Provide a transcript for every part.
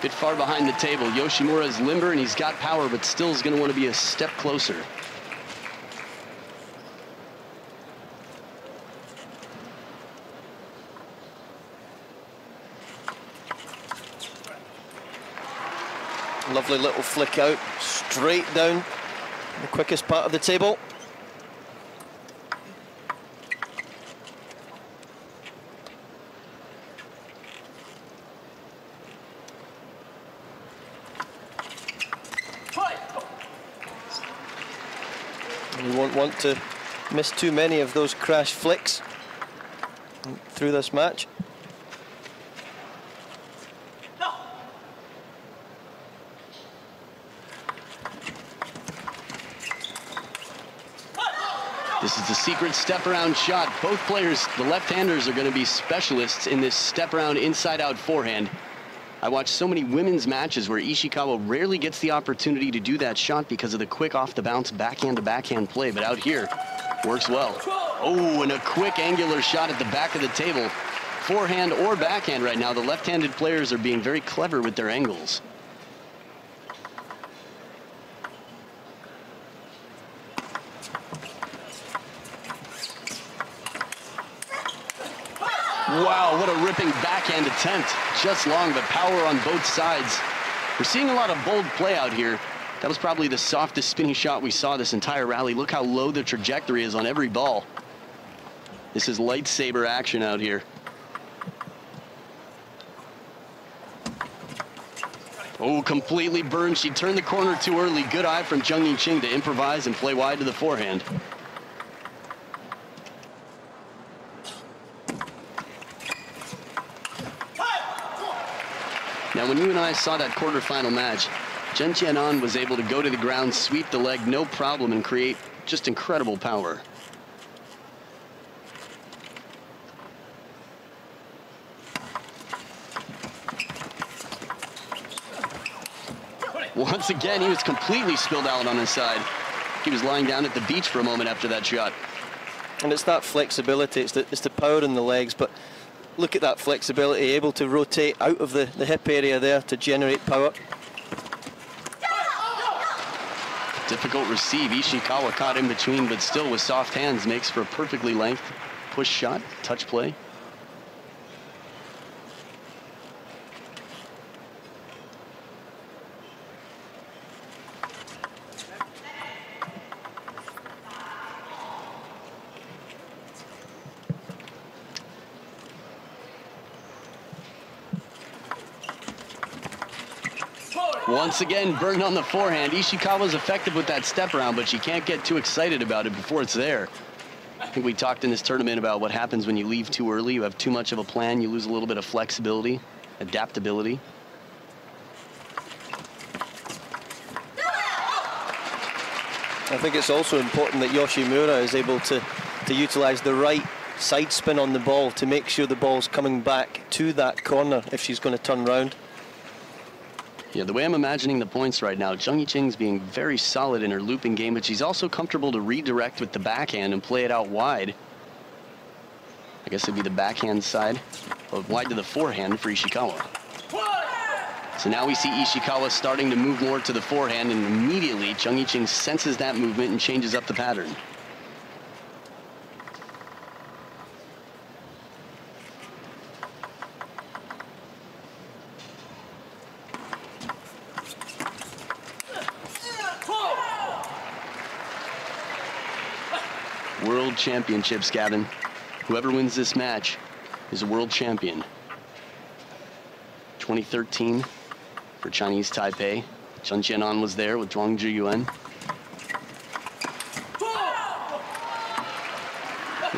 Bit far behind the table. Yoshimura is limber and he's got power, but still is going to want to be a step closer. Lovely little flick out, straight down the quickest part of the table. You won't want to miss too many of those crash flicks through this match. This is the secret step-around shot. Both players, the left-handers, are going to be specialists in this step-around inside-out forehand. I watched so many women's matches where Ishikawa rarely gets the opportunity to do that shot because of the quick off-the-bounce backhand-to-backhand play, but out here, works well. Oh, and a quick angular shot at the back of the table. Forehand or backhand right now, the left-handed players are being very clever with their angles. Wow, what a ripping backhand attempt. Just long, but power on both sides. We're seeing a lot of bold play out here. That was probably the softest spinning shot we saw this entire rally. Look how low the trajectory is on every ball. This is lightsaber action out here. Oh, completely burned. She turned the corner too early. Good eye from Ching to improvise and play wide to the forehand. Now, when you and I saw that quarterfinal match, CHEN Chien was able to go to the ground, sweep the leg, no problem, and create just incredible power. Once again, he was completely spilled out on his side. He was lying down at the beach for a moment after that shot. And it's that flexibility, it's the power in the legs, but look at that flexibility, able to rotate out of the hip area there to generate power. Difficult receive. Ishikawa caught in between, but still with soft hands makes for a perfectly length push shot, touch play. Once again, burned on the forehand. Ishikawa's effective with that step around, but she can't get too excited about it before it's there. I think we talked in this tournament about what happens when you leave too early. You have too much of a plan. You lose a little bit of flexibility, adaptability. I think it's also important that Yoshimura is able to utilize the right side spin on the ball to make sure the ball's coming back to that corner if she's going to turn round. Yeah, the way I'm imagining the points right now, Ching's being very solid in her looping game, but she's also comfortable to redirect with the backhand and play it out wide. I guess it'd be the backhand side, but wide to the forehand for Ishikawa. So now we see Ishikawa starting to move more to the forehand, and immediately Ching senses that movement and changes up the pattern. World Championships, Gavin. Whoever wins this match is a world champion. 2013 for Chinese Taipei. CHEN Chien was there with Zhuang Zhiyuan.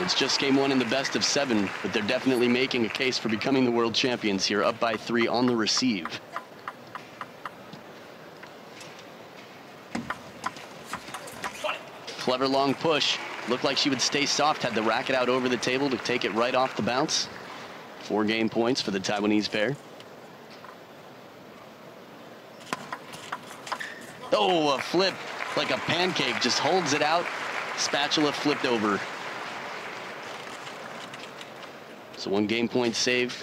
It's just game one in the best of 7, but they're definitely making a case for becoming the world champions here, up by 3 on the receive. Clever long push. Looked like she would stay soft, had the racket out over the table to take it right off the bounce. 4 game points for the Taiwanese pair. Oh, a flip like a pancake, just holds it out. Spatula flipped over. So 1 game point saved.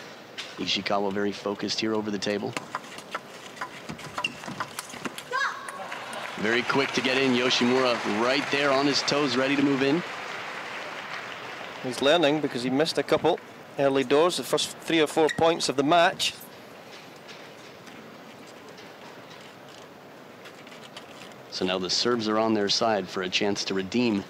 Ishikawa very focused here over the table. Very quick to get in. Yoshimura right there on his toes, ready to move in. He's learning because he missed a couple early doors, the first 3 or 4 points of the match. So now the serves are on their side for a chance to redeem.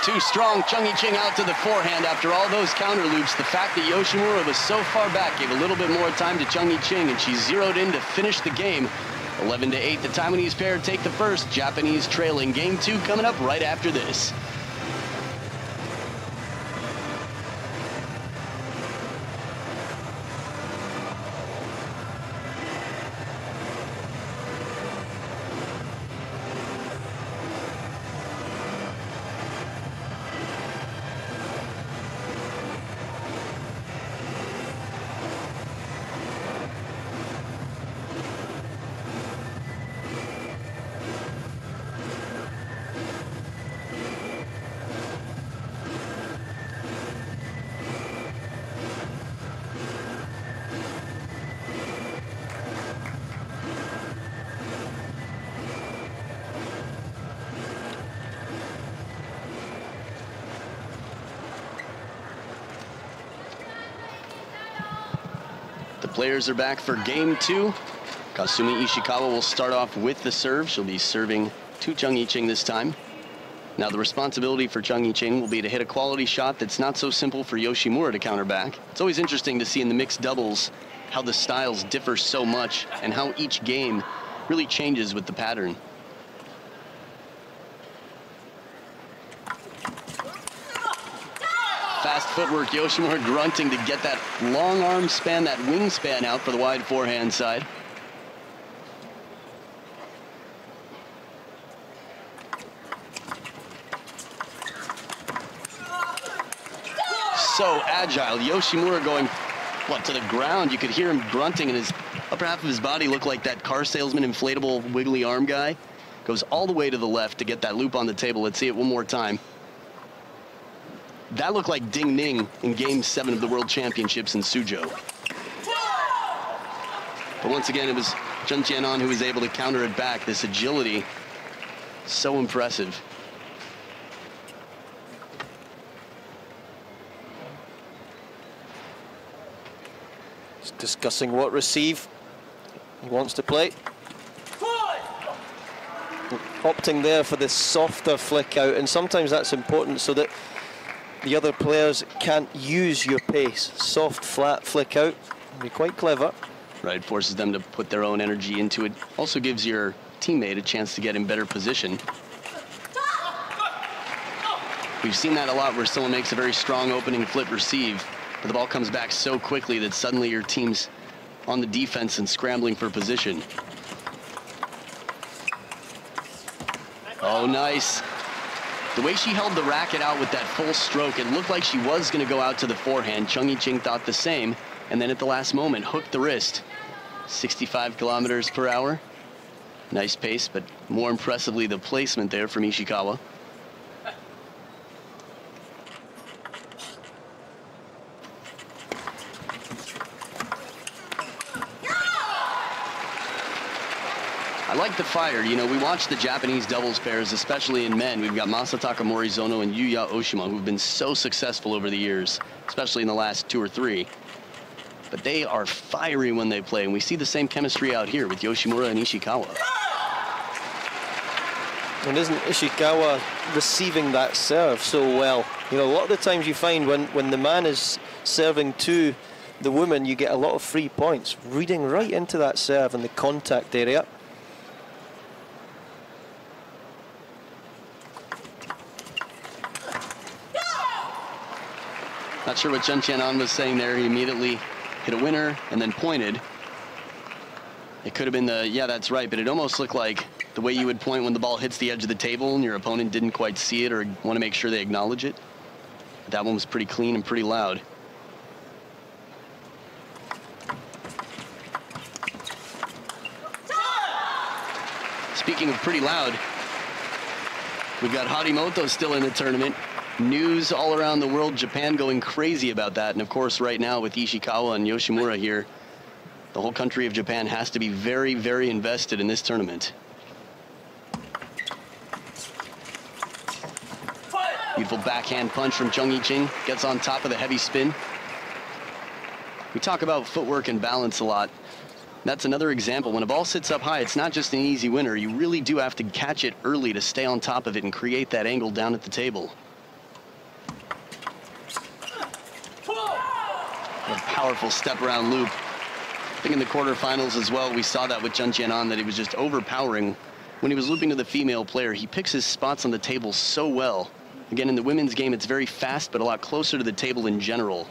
Too strong. Ching out to the forehand after all those counter loops. The fact that Yoshimura was so far back gave a little bit more time to Ching, and she zeroed in to finish the game. 11-8, the Taiwanese pair take the first. Japanese trailing. Game 2 coming up right after this. Players are back for game 2. Kasumi Ishikawa will start off with the serve. She'll be serving to Ching this time. Now the responsibility for Ching will be to hit a quality shot that's not so simple for Yoshimura to counter back. It's always interesting to see in the mixed doubles how the styles differ so much and how each game really changes with the pattern. Fast footwork, Yoshimura grunting to get that long arm span, that wingspan out for the wide forehand side. So agile, Yoshimura going to the ground. You could hear him grunting, and his upper half of his body looked like that car salesman inflatable wiggly arm guy. Goes all the way to the left to get that loop on the table. Let's see it one more time. That looked like Ding Ning in Game 7 of the World Championships in Suzhou. But once again, it was CHEN Chien who was able to counter it back. This agility, so impressive. He's discussing what receive he wants to play. Opting there for this softer flick out, and sometimes that's important so that the other players can't use your pace. Soft, flat flick out. Be quite clever. Right, forces them to put their own energy into it. Also gives your teammate a chance to get in better position. We've seen that a lot where someone makes a very strong opening flip receive, but the ball comes back so quickly that suddenly your team's on the defense and scrambling for position. Oh, nice. The way she held the racket out with that full stroke, it looked like she was going to go out to the forehand. Ching thought the same, and then at the last moment, hooked the wrist. 65 kilometers per hour. Nice pace, but more impressively, the placement there from Ishikawa. I like the fire. You know, we watch the Japanese doubles pairs, especially in men. We've got Masataka Morizono and Yuya Oshima, who've been so successful over the years, especially in the last 2 or 3. But they are fiery when they play, and we see the same chemistry out here with Yoshimura and Ishikawa. And isn't Ishikawa receiving that serve so well? You know, a lot of the times you find when the man is serving to the woman, you get a lot of free points. Reading right into that serve in the contact area. Not sure what CHEN Chien was saying there. He immediately hit a winner and then pointed. It could have been the, yeah, that's right, but it almost looked like the way you would point when the ball hits the edge of the table and your opponent didn't quite see it or want to make sure they acknowledge it. But that one was pretty clean and pretty loud. Speaking of pretty loud, we've got Harimoto still in the tournament. News all around the world, Japan going crazy about that. And of course, right now with Ishikawa and Yoshimura here, The whole country of Japan has to be very, very invested in this tournament. Beautiful backhand punch from Ching. Gets on top of the heavy spin. We talk about footwork and balance a lot. That's another example. When a ball sits up high, it's not just an easy winner. You really do have to catch it early to stay on top of it and create that angle down at the table. A powerful step around loop. I think in the quarterfinals as well, we saw that with CHEN Chien that he was just overpowering. When he was looping to the female player, he picks his spots on the table so well. Again, in the women's game, it's very fast, but a lot closer to the table in general.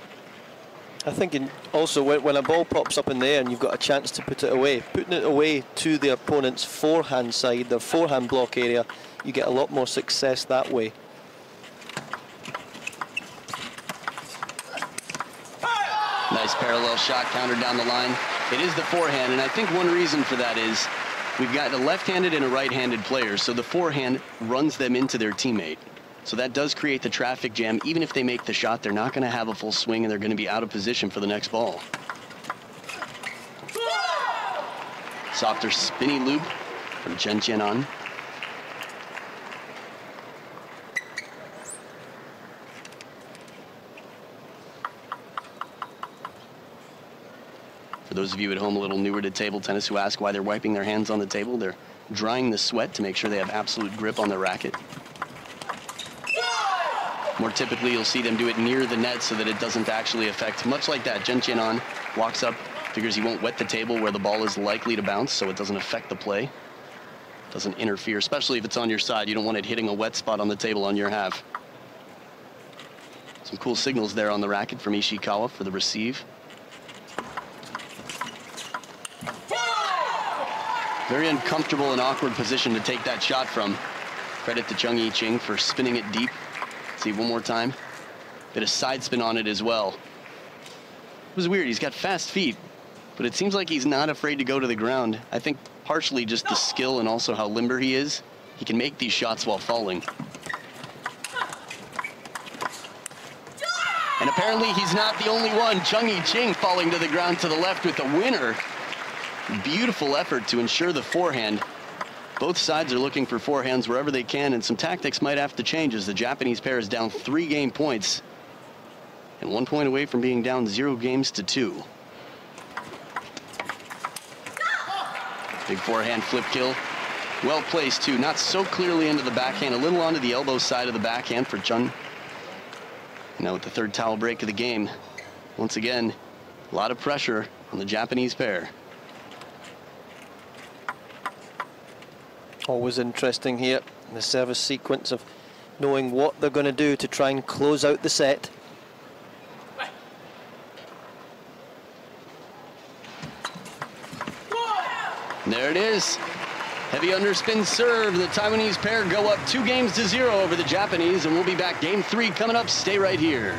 I think also when a ball pops up in the air and you've got a chance to put it away, putting it away to the opponent's forehand side, their forehand block area, you get a lot more success that way. Nice parallel shot, countered down the line. It is the forehand, and I think one reason for that is we've got a left-handed and a right-handed player, so the forehand runs them into their teammate. So that does create the traffic jam. Even if they make the shot, they're not going to have a full swing, and they're going to be out of position for the next ball. Softer spinny loop from CHEN Chien. For those of you at home a little newer to table tennis who ask why they're wiping their hands on the table, they're drying the sweat to make sure they have absolute grip on the racket. More typically, you'll see them do it near the net so that it doesn't actually affect, much like that. CHEN Chien walks up, figures he won't wet the table where the ball is likely to bounce, so it doesn't affect the play. Doesn't interfere, especially if it's on your side. You don't want it hitting a wet spot on the table on your half. Some cool signals there on the racket from Ishikawa for the receive. Very uncomfortable and awkward position to take that shot from. Credit to Ching for spinning it deep. See one more time. Bit of side spin on it as well. It was weird. He's got fast feet, but it seems like he's not afraid to go to the ground. I think partially just the skill and also how limber he is. He can make these shots while falling. And apparently he's not the only one. Ching falling to the ground to the left with the winner. Beautiful effort to ensure the forehand. Both sides are looking for forehands wherever they can, and some tactics might have to change as the Japanese pair is down 3 game points and 1 point away from being down 0 games to 2. Big forehand flip kill. Well placed too, not so clearly into the backhand, a little onto the elbow side of the backhand for Chun. Now with the third towel break of the game, once again, a lot of pressure on the Japanese pair. Always interesting here, the service sequence of knowing what they're going to do to try and close out the set. And there it is. Heavy underspin serve. The Taiwanese pair go up 2 games to 0 over the Japanese, and we'll be back game 3 coming up. Stay right here.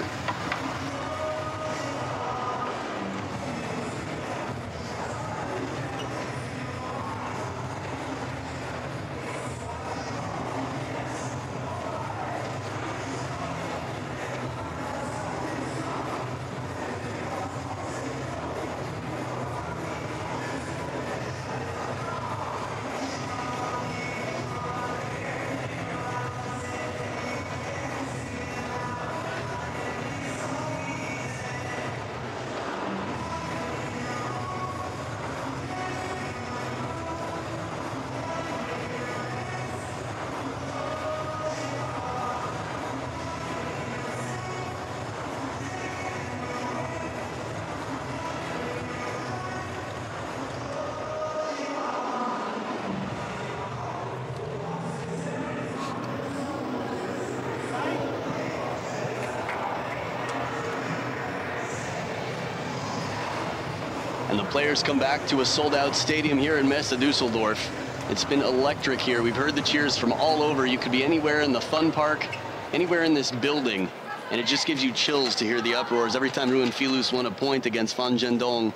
And the players come back to a sold-out stadium here in Messe Dusseldorf. It's been electric here. We've heard the cheers from all over. You could be anywhere in the fun park, anywhere in this building, and it just gives you chills to hear the uproars every time Ruan Filus won a point against Fan Zhendong.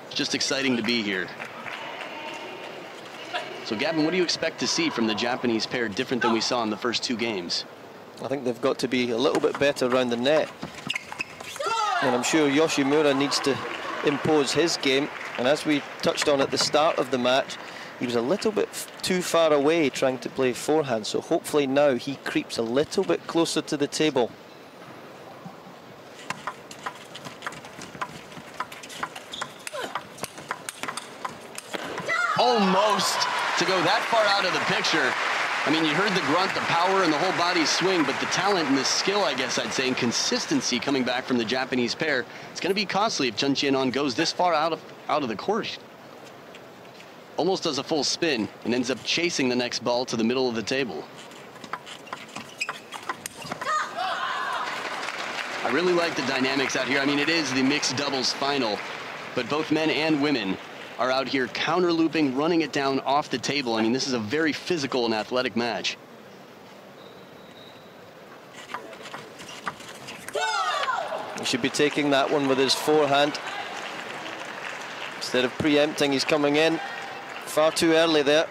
It's just exciting to be here. So Gavin, what do you expect to see from the Japanese pair different than we saw in the first 2 games? I think they've got to be a little bit better around the net. And I'm sure Yoshimura needs to impose his game. And as we touched on at the start of the match, he was a little bit too far away trying to play forehand, so hopefully now he creeps a little bit closer to the table. Almost to go that far out of the picture. I mean, you heard the grunt, the power, and the whole body swing, but the talent and the skill, I guess I'd say, and consistency coming back from the Japanese pair, it's going to be costly if CHEN Chien goes this far out of the court. Almost does a full spin and ends up chasing the next ball to the middle of the table. I really like the dynamics out here. I mean, it is the mixed doubles final, but both men and women are out here counter looping, running it down off the table. I mean, this is a very physical and athletic match. He should be taking that one with his forehand. Instead of preempting, he's coming in far too early there.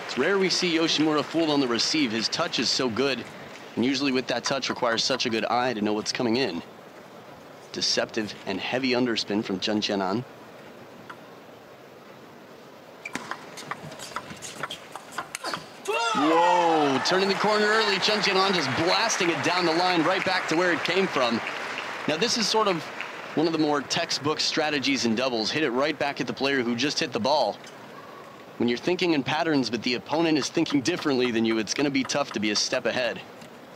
It's rare we see Yoshimura fooled on the receive. His touch is so good, and usually with that touch requires such a good eye to know what's coming in. Deceptive and heavy underspin from CHEN Chien. Whoa, turning the corner early. CHEN Chien just blasting it down the line right back to where it came from. Now this is sort of one of the more textbook strategies in doubles. Hit it right back at the player who just hit the ball. When you're thinking in patterns but the opponent is thinking differently than you, it's going to be tough to be a step ahead.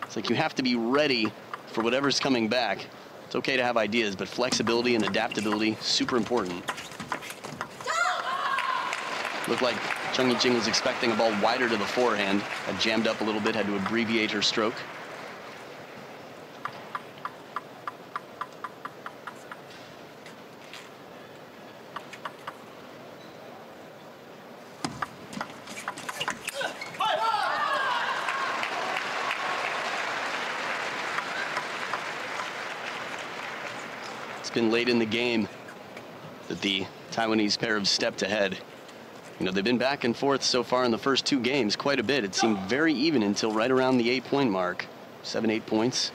It's like you have to be ready for whatever's coming back. It's okay to have ideas, but flexibility and adaptability, super important. Looked like Ching was expecting a ball wider to the forehand. Had jammed up a little bit, had to abbreviate her stroke. It's been late in the game that the Taiwanese pair have stepped ahead. You know, they've been back and forth so far in the first two games quite a bit. It seemed very even until right around the 8-point mark. 7-8 points.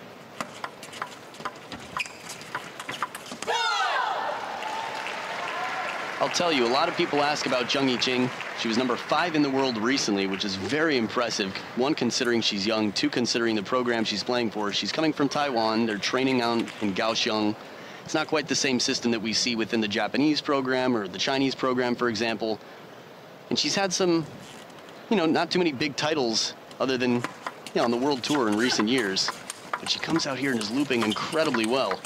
I'll tell you, a lot of people ask about Cheng Ching. She was number 5 in the world recently, which is very impressive. 1, considering she's young. 2, considering the program she's playing for. She's coming from Taiwan. They're training out in Kaohsiung. It's not quite the same system that we see within the Japanese program or the Chinese program, for example. And she's had some, you know, not too many big titles other than, you know, on the world tour in recent years. But she comes out here and is looping incredibly well.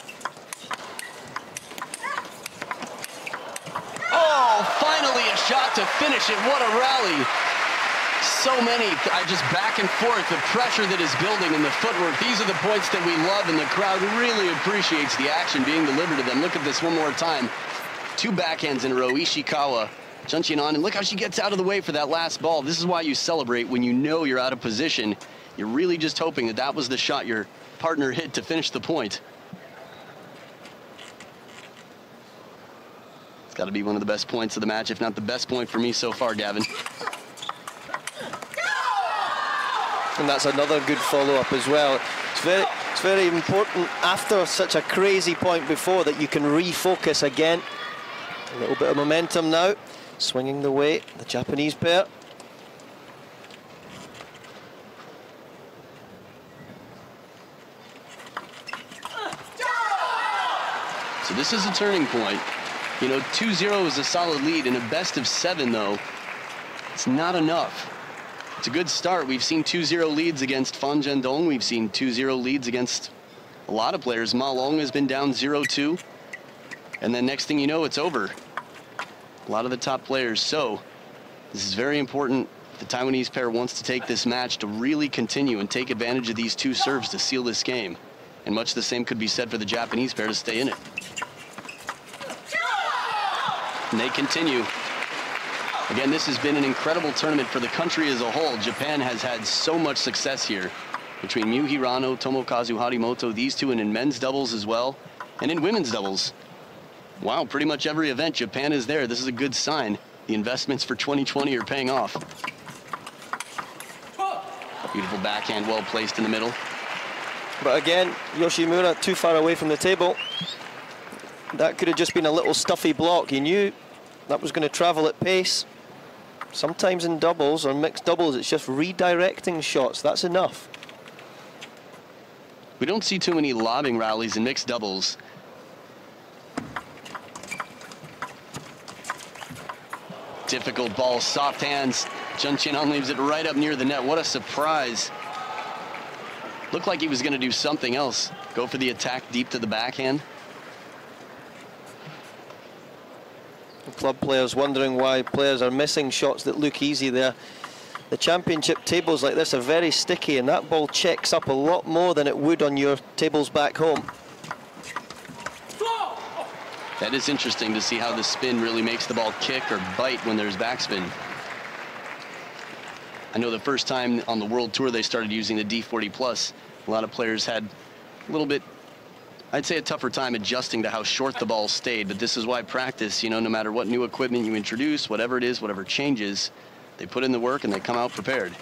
Oh, finally a shot to finish it. What a rally. So many, just back and forth, the pressure that is building and the footwork. These are the points that we love, and the crowd really appreciates the action being delivered to them. Look at this one more time. 2 backhands in a row, Ishikawa, CHEN Chien, and look how she gets out of the way for that last ball. This is why you celebrate when you know you're out of position. You're really just hoping that that was the shot your partner hit to finish the point. It's got to be one of the best points of the match, if not the best point for me so far, Gavin. And that's another good follow-up as well. It's very important after such a crazy point before that you can refocus again. A little bit of momentum now, swinging the way, the Japanese pair. So this is a turning point. You know, 2-0 is a solid lead. In a best of 7, though, it's not enough. It's a good start. We've seen 2-0 leads against Fan Zhendong. We've seen 2-0 leads against a lot of players. Ma Long has been down 0-2. And then next thing you know, it's over. A lot of the top players. So this is very important. The Taiwanese pair wants to take this match to really continue and take advantage of these 2 serves to seal this game. And much the same could be said for the Japanese pair to stay in it. And they continue. Again, this has been an incredible tournament for the country as a whole. Japan has had so much success here. Between Miu Hirano, Tomokazu Harimoto, these 2, and in men's doubles as well, and in women's doubles. Wow, pretty much every event, Japan is there. This is a good sign. The investments for 2020 are paying off. Beautiful backhand, well placed in the middle. But again, Yoshimura too far away from the table. That could have just been a little stuffy block. He knew that was going to travel at pace. Sometimes in doubles or mixed doubles, it's just redirecting shots. That's enough. We don't see too many lobbing rallies in mixed doubles. Difficult ball, soft hands. CHEN Chien leaves it right up near the net. What a surprise. Looked like he was going to do something else. Go for the attack deep to the backhand. The club players wondering why players are missing shots that look easy there. The championship tables like this are very sticky, and that ball checks up a lot more than it would on your tables back home. That is interesting to see how the spin really makes the ball kick or bite when there's backspin. I know the first time on the World Tour they started using the D40 Plus, a lot of players had a little bit, I'd say, a tougher time adjusting to how short the ball stayed. But this is why practice, you know, no matter what new equipment you introduce, whatever it is, whatever changes, they put in the work and they come out prepared.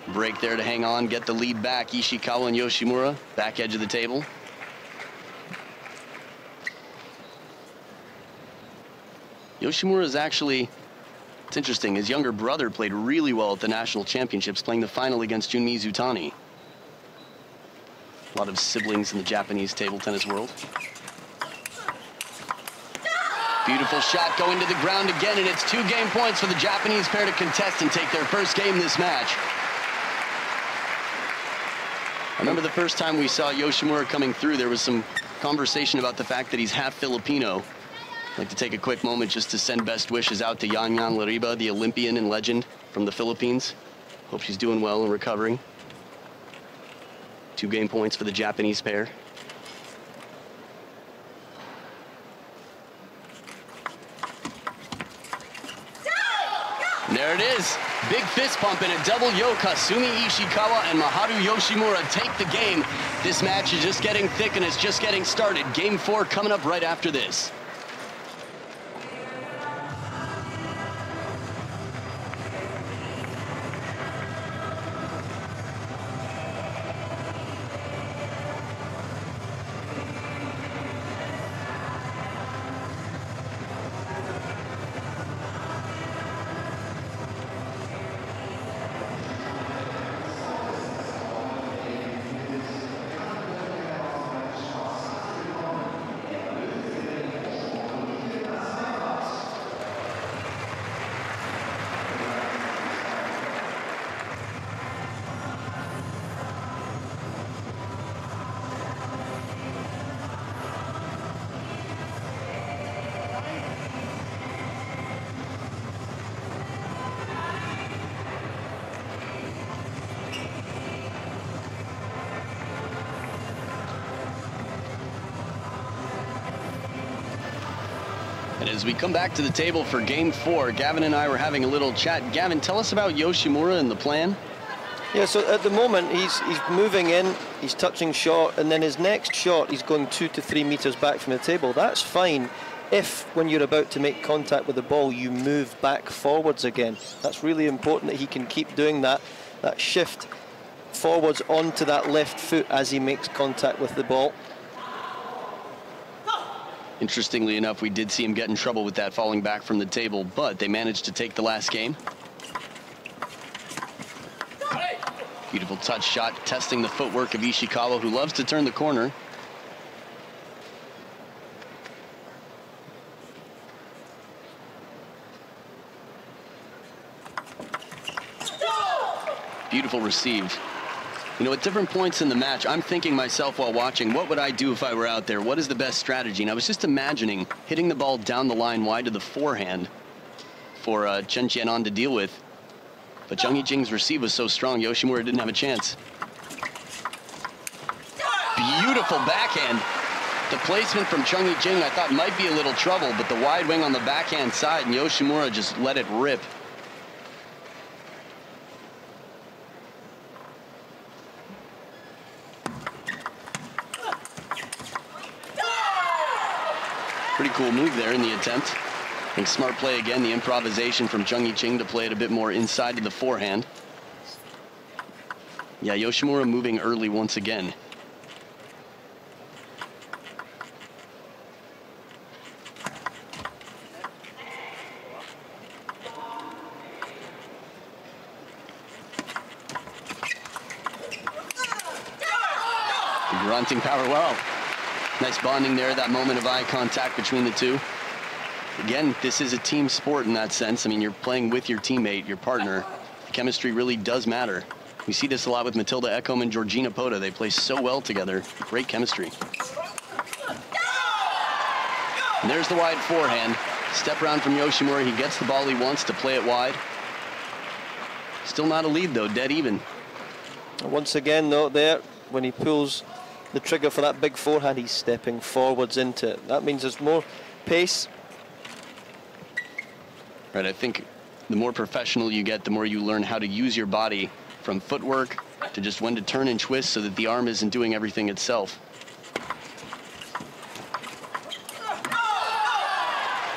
Break there to hang on, get the lead back. Ishikawa and Yoshimura, back edge of the table. Yoshimura is actually, it's interesting, his younger brother played really well at the national championships, playing the final against Junmi Zutani. A lot of siblings in the Japanese table tennis world. Beautiful shot going to the ground again, and it's 2 game points for the Japanese pair to contest and take their first game this match. I remember the first time we saw Yoshimura coming through, there was some conversation about the fact that he's half Filipino. I'd like to take a quick moment just to send best wishes out to Yan Yan Lariba, the Olympian and legend from the Philippines. Hope she's doing well and recovering. 2 game points for the Japanese pair. And there it is. Big fist pump and a double yo. Kasumi Ishikawa and Maharu Yoshimura take the game. This match is just getting thick and it's just getting started. Game 4 coming up right after this. And as we come back to the table for game 4, Gavin and I were having a little chat. Gavin, tell us about Yoshimura and the plan. Yeah, so at the moment he's moving in, he's touching shot, and then his next shot he's going 2 to 3 meters back from the table. That's fine if, when you're about to make contact with the ball, you move back forwards again. That's really important that he can keep doing that shift forwards onto that left foot as he makes contact with the ball. Interestingly enough, we did see him get in trouble with that falling back from the table, but they managed to take the last game. Beautiful touch shot, testing the footwork of Ishikawa, who loves to turn the corner. Beautiful receive. You know, at different points in the match, I'm thinking myself while watching, what would I do if I were out there? What is the best strategy? And I was just imagining hitting the ball down the line wide to the forehand for CHEN Chien to deal with. But Jung Hee-jing's receive was so strong, Yoshimura didn't have a chance. Beautiful backhand. The placement from Jung Hee-jing I thought might be a little trouble, but the wide wing on the backhand side, and Yoshimura just let it rip. Pretty cool move there in the attempt. I think smart play again, the improvisation from Ching to play it a bit more inside to the forehand. Yeah, Yoshimura moving early once again. Grunting power, wow. Nice bonding there, that moment of eye contact between the two. Again, this is a team sport in that sense. I mean, you're playing with your teammate, your partner. The chemistry really does matter. We see this a lot with Matilda Ekholm and Georgina Pota. They play so well together. Great chemistry. And there's the wide forehand. Step around from Yoshimura. He gets the ball he wants to play it wide. Still not a lead, though. Dead even. Once again, though, there, when he pulls the trigger for that big forehand, he's stepping forwards into it. That means there's more pace. Right, I think the more professional you get, the more you learn how to use your body, from footwork to just when to turn and twist so that the arm isn't doing everything itself.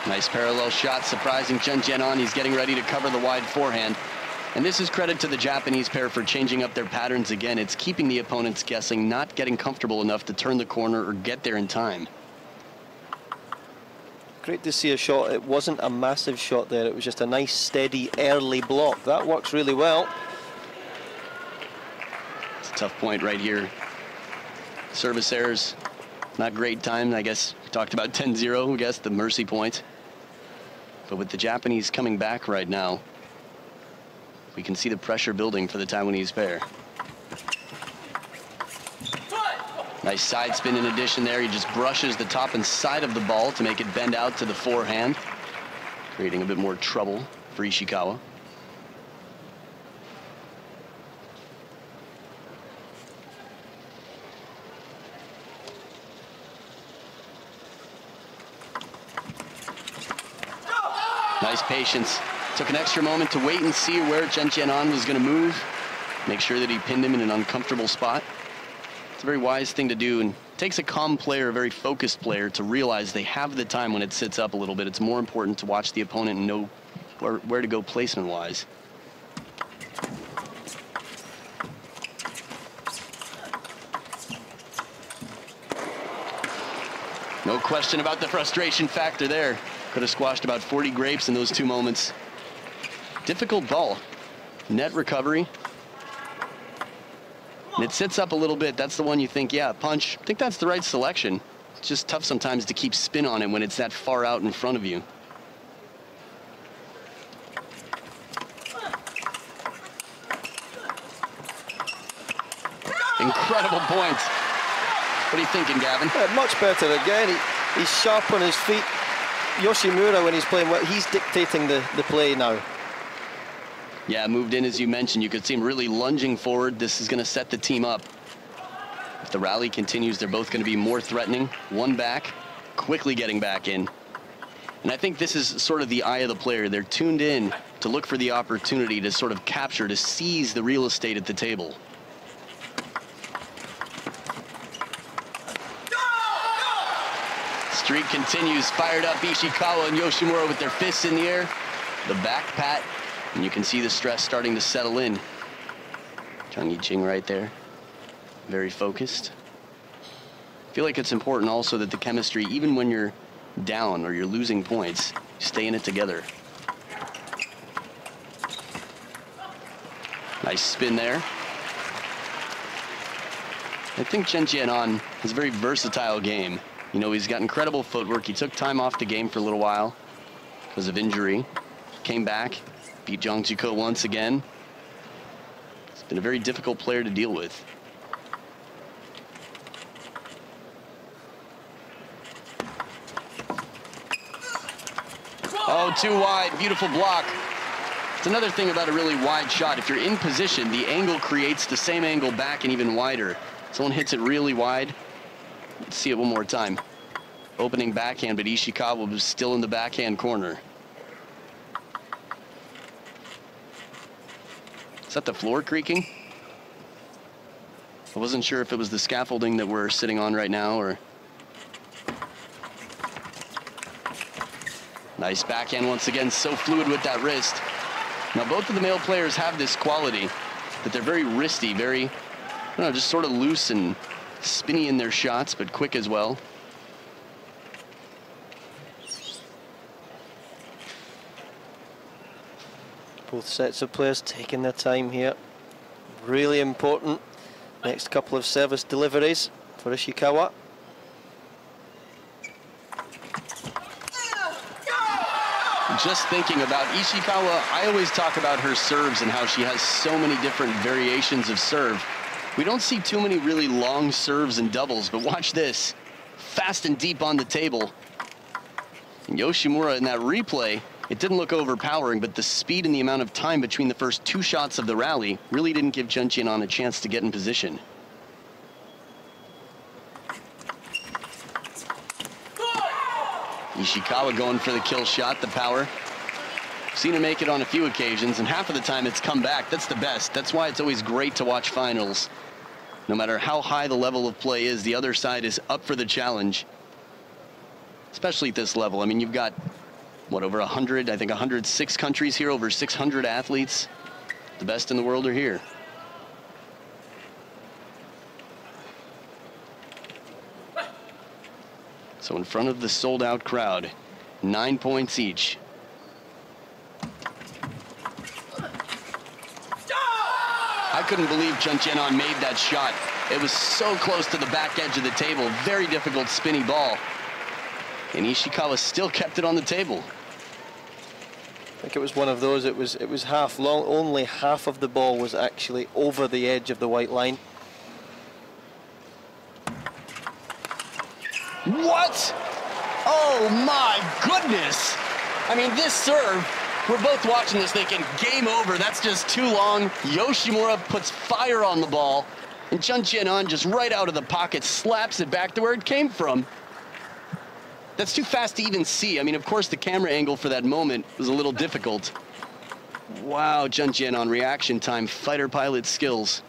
Nice parallel shot, surprising Chen Chien on. He's getting ready to cover the wide forehand. And this is credit to the Japanese pair for changing up their patterns again. It's keeping the opponents guessing, not getting comfortable enough to turn the corner or get there in time. Great to see a shot. It wasn't a massive shot there. It was just a nice, steady, early block. That works really well. It's a tough point right here. Service errors, not great time. I guess we talked about 10-0, I guess, the mercy point. But with the Japanese coming back right now, we can see the pressure building for the Taiwanese pair. Nice side spin in addition there. He just brushes the top and side of the ball to make it bend out to the forehand, creating a bit more trouble for Ishikawa. Nice patience. Took an extra moment to wait and see where Chen Chien was going to move. Make sure that he pinned him in an uncomfortable spot. It's a very wise thing to do, and it takes a calm player, a very focused player, to realize they have the time when it sits up a little bit. It's more important to watch the opponent and know where to go placement-wise. No question about the frustration factor there. Could have squashed about 40 grapes in those 2 moments. Difficult ball. Net recovery. And it sits up a little bit. That's the one you think, yeah, punch. I think that's the right selection. It's just tough sometimes to keep spin on it when it's that far out in front of you. Incredible point. What are you thinking, Gavin? Much better again. He's sharp on his feet. Yoshimura, when he's playing well, he's dictating the play now. Yeah, moved in, as you mentioned. You could see him really lunging forward. This is going to set the team up. If the rally continues, they're both going to be more threatening. One back, quickly getting back in. And I think this is sort of the eye of the player. They're tuned in to look for the opportunity to sort of capture, to seize the real estate at the table. Streak continues. Fired up Ishikawa and Yoshimura with their fists in the air. The back pat. And you can see the stress starting to settle in. Ching right there. Very focused. I feel like it's important also that the chemistry, even when you're down or you're losing points, stay in it together. Nice spin there. I think Chen Chien has a very versatile game. You know, he's got incredible footwork. He took time off the game for a little while because of injury. Came back, beat Zhang Zuko once again. He's been a very difficult player to deal with. Oh, too wide, beautiful block. It's another thing about a really wide shot. If you're in position, the angle creates the same angle back and even wider. Someone hits it really wide. Let's see it one more time. Opening backhand, but Ishikawa was still in the backhand corner. Is that the floor creaking? I wasn't sure if it was the scaffolding that we're sitting on right now or... Nice backhand once again, so fluid with that wrist. Now both of the male players have this quality that they're very wristy, very, I don't know, just sort of loose and spinny in their shots, but quick as well. Both sets of players taking their time here. Really important. Next couple of service deliveries for Ishikawa. Just thinking about Ishikawa, I always talk about her serves and how she has so many different variations of serve. We don't see too many really long serves and doubles, but watch this. Fast and deep on the table. And Yoshimura in that replay, it didn't look overpowering, but the speed and the amount of time between the first two shots of the rally really didn't give CHEN Chien a chance to get in position. Ishikawa going for the kill shot, the power. Seen her make it on a few occasions, and half of the time it's come back. That's the best. That's why it's always great to watch finals. No matter how high the level of play is, the other side is up for the challenge. Especially at this level. I mean, you've got, what, over 100, I think 106 countries here, over 600 athletes. The best in the world are here. So in front of the sold-out crowd, 9 points each. I couldn't believe CHEN Chien made that shot. It was so close to the back edge of the table. Very difficult spinny ball. And Ishikawa still kept it on the table. I think it was one of those, it was half long. Only half of the ball was actually over the edge of the white line. What? Oh my goodness. I mean, this serve, we're both watching this thinking, game over, that's just too long. Yoshimura puts fire on the ball, and CHEN Chien just right out of the pocket slaps it back to where it came from. That's too fast to even see. I mean, of course, the camera angle for that moment was a little difficult. Wow, CHEN Chien on reaction time, fighter pilot skills.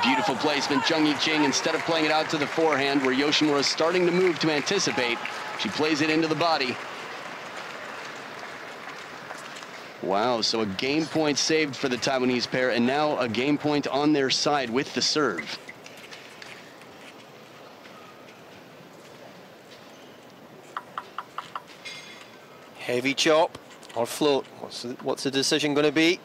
Beautiful placement, Ching instead of playing it out to the forehand where Yoshimura is starting to move to anticipate, she plays it into the body. Wow, so a game point saved for the Taiwanese pair, and now a game point on their side with the serve. Heavy chop or float. What's the decision going to be?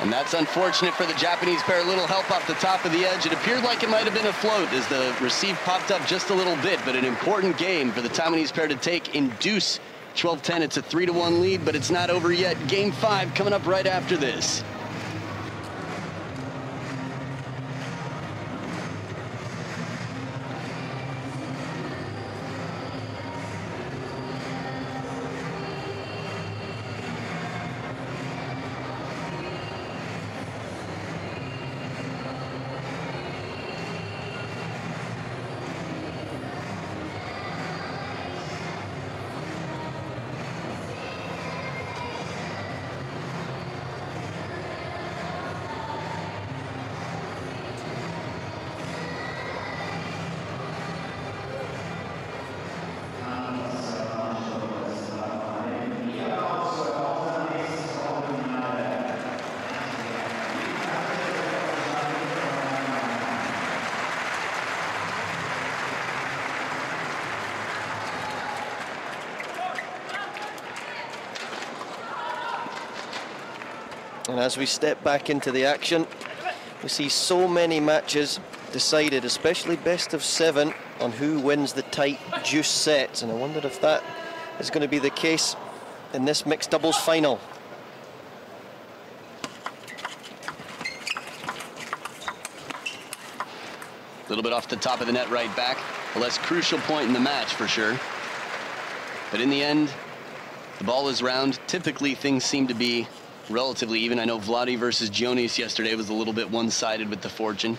And that's unfortunate for the Japanese pair. A little help off the top of the edge. It appeared like it might have been a float as the receive popped up just a little bit, but an important game for the Taiwanese pair to take in deuce. 12-10, it's a 3-1 lead, but it's not over yet. Game 5 coming up right after this. And as we step back into the action, we see so many matches decided, especially best of 7, on who wins the tight juice sets. And I wonder if that is going to be the case in this mixed doubles final. A little bit off the top of the net right back. A less crucial point in the match for sure. But in the end, the ball is round. Typically things seem to be relatively even. I know Vladi versus Gionis yesterday was a little bit one-sided with the fortune.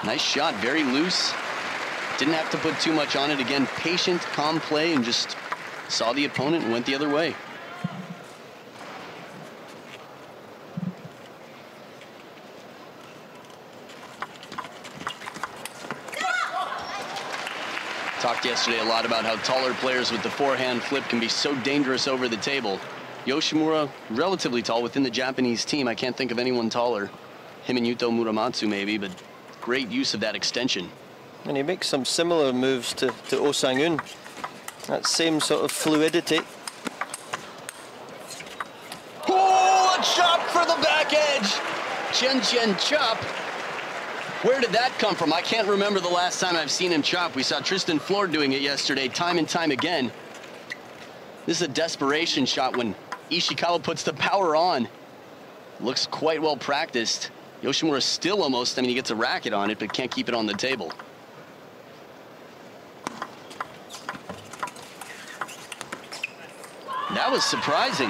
Nice shot, very loose. Didn't have to put too much on it. Again, patient, calm play, and just saw the opponent and went the other way. Talked yesterday a lot about how taller players with the forehand flip can be so dangerous over the table. Yoshimura, relatively tall within the Japanese team. I can't think of anyone taller. Him and Yuto Muramatsu maybe, but great use of that extension. And he makes some similar moves to Oh Sang-un. That same sort of fluidity. Oh, a chop for the back edge. CHEN Chien chop. Where did that come from? I can't remember the last time I've seen him chop. We saw Tristan Floor doing it yesterday, time and time again. This is a desperation shot when Ishikawa puts the power on. Looks quite well practiced. Yoshimura still almost, I mean, he gets a racket on it, but can't keep it on the table. That was surprising.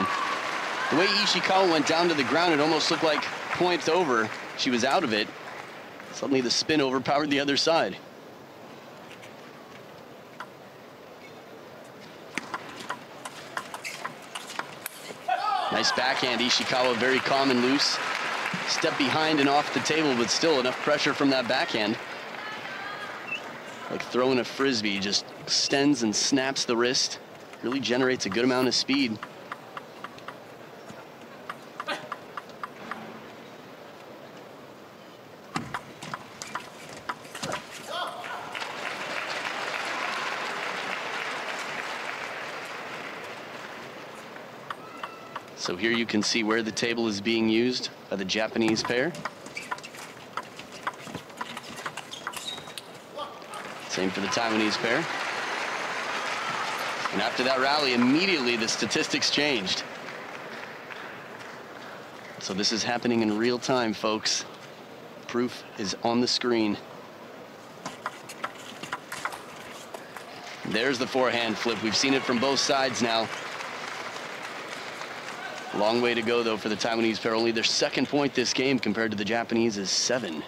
The way Ishikawa went down to the ground, it almost looked like points over. She was out of it. Suddenly the spin overpowered the other side. Nice backhand, Ishikawa, very calm and loose. Step behind and off the table, but still enough pressure from that backhand. Like throwing a frisbee, just extends and snaps the wrist. Really generates a good amount of speed. So here you can see where the table is being used by the Japanese pair. Same for the Taiwanese pair. And after that rally, immediately the statistics changed. So this is happening in real time, folks. Proof is on the screen. There's the forehand flip. We've seen it from both sides now. Long way to go, though, for the Taiwanese pair. Only their second point this game compared to the Japanese is 7.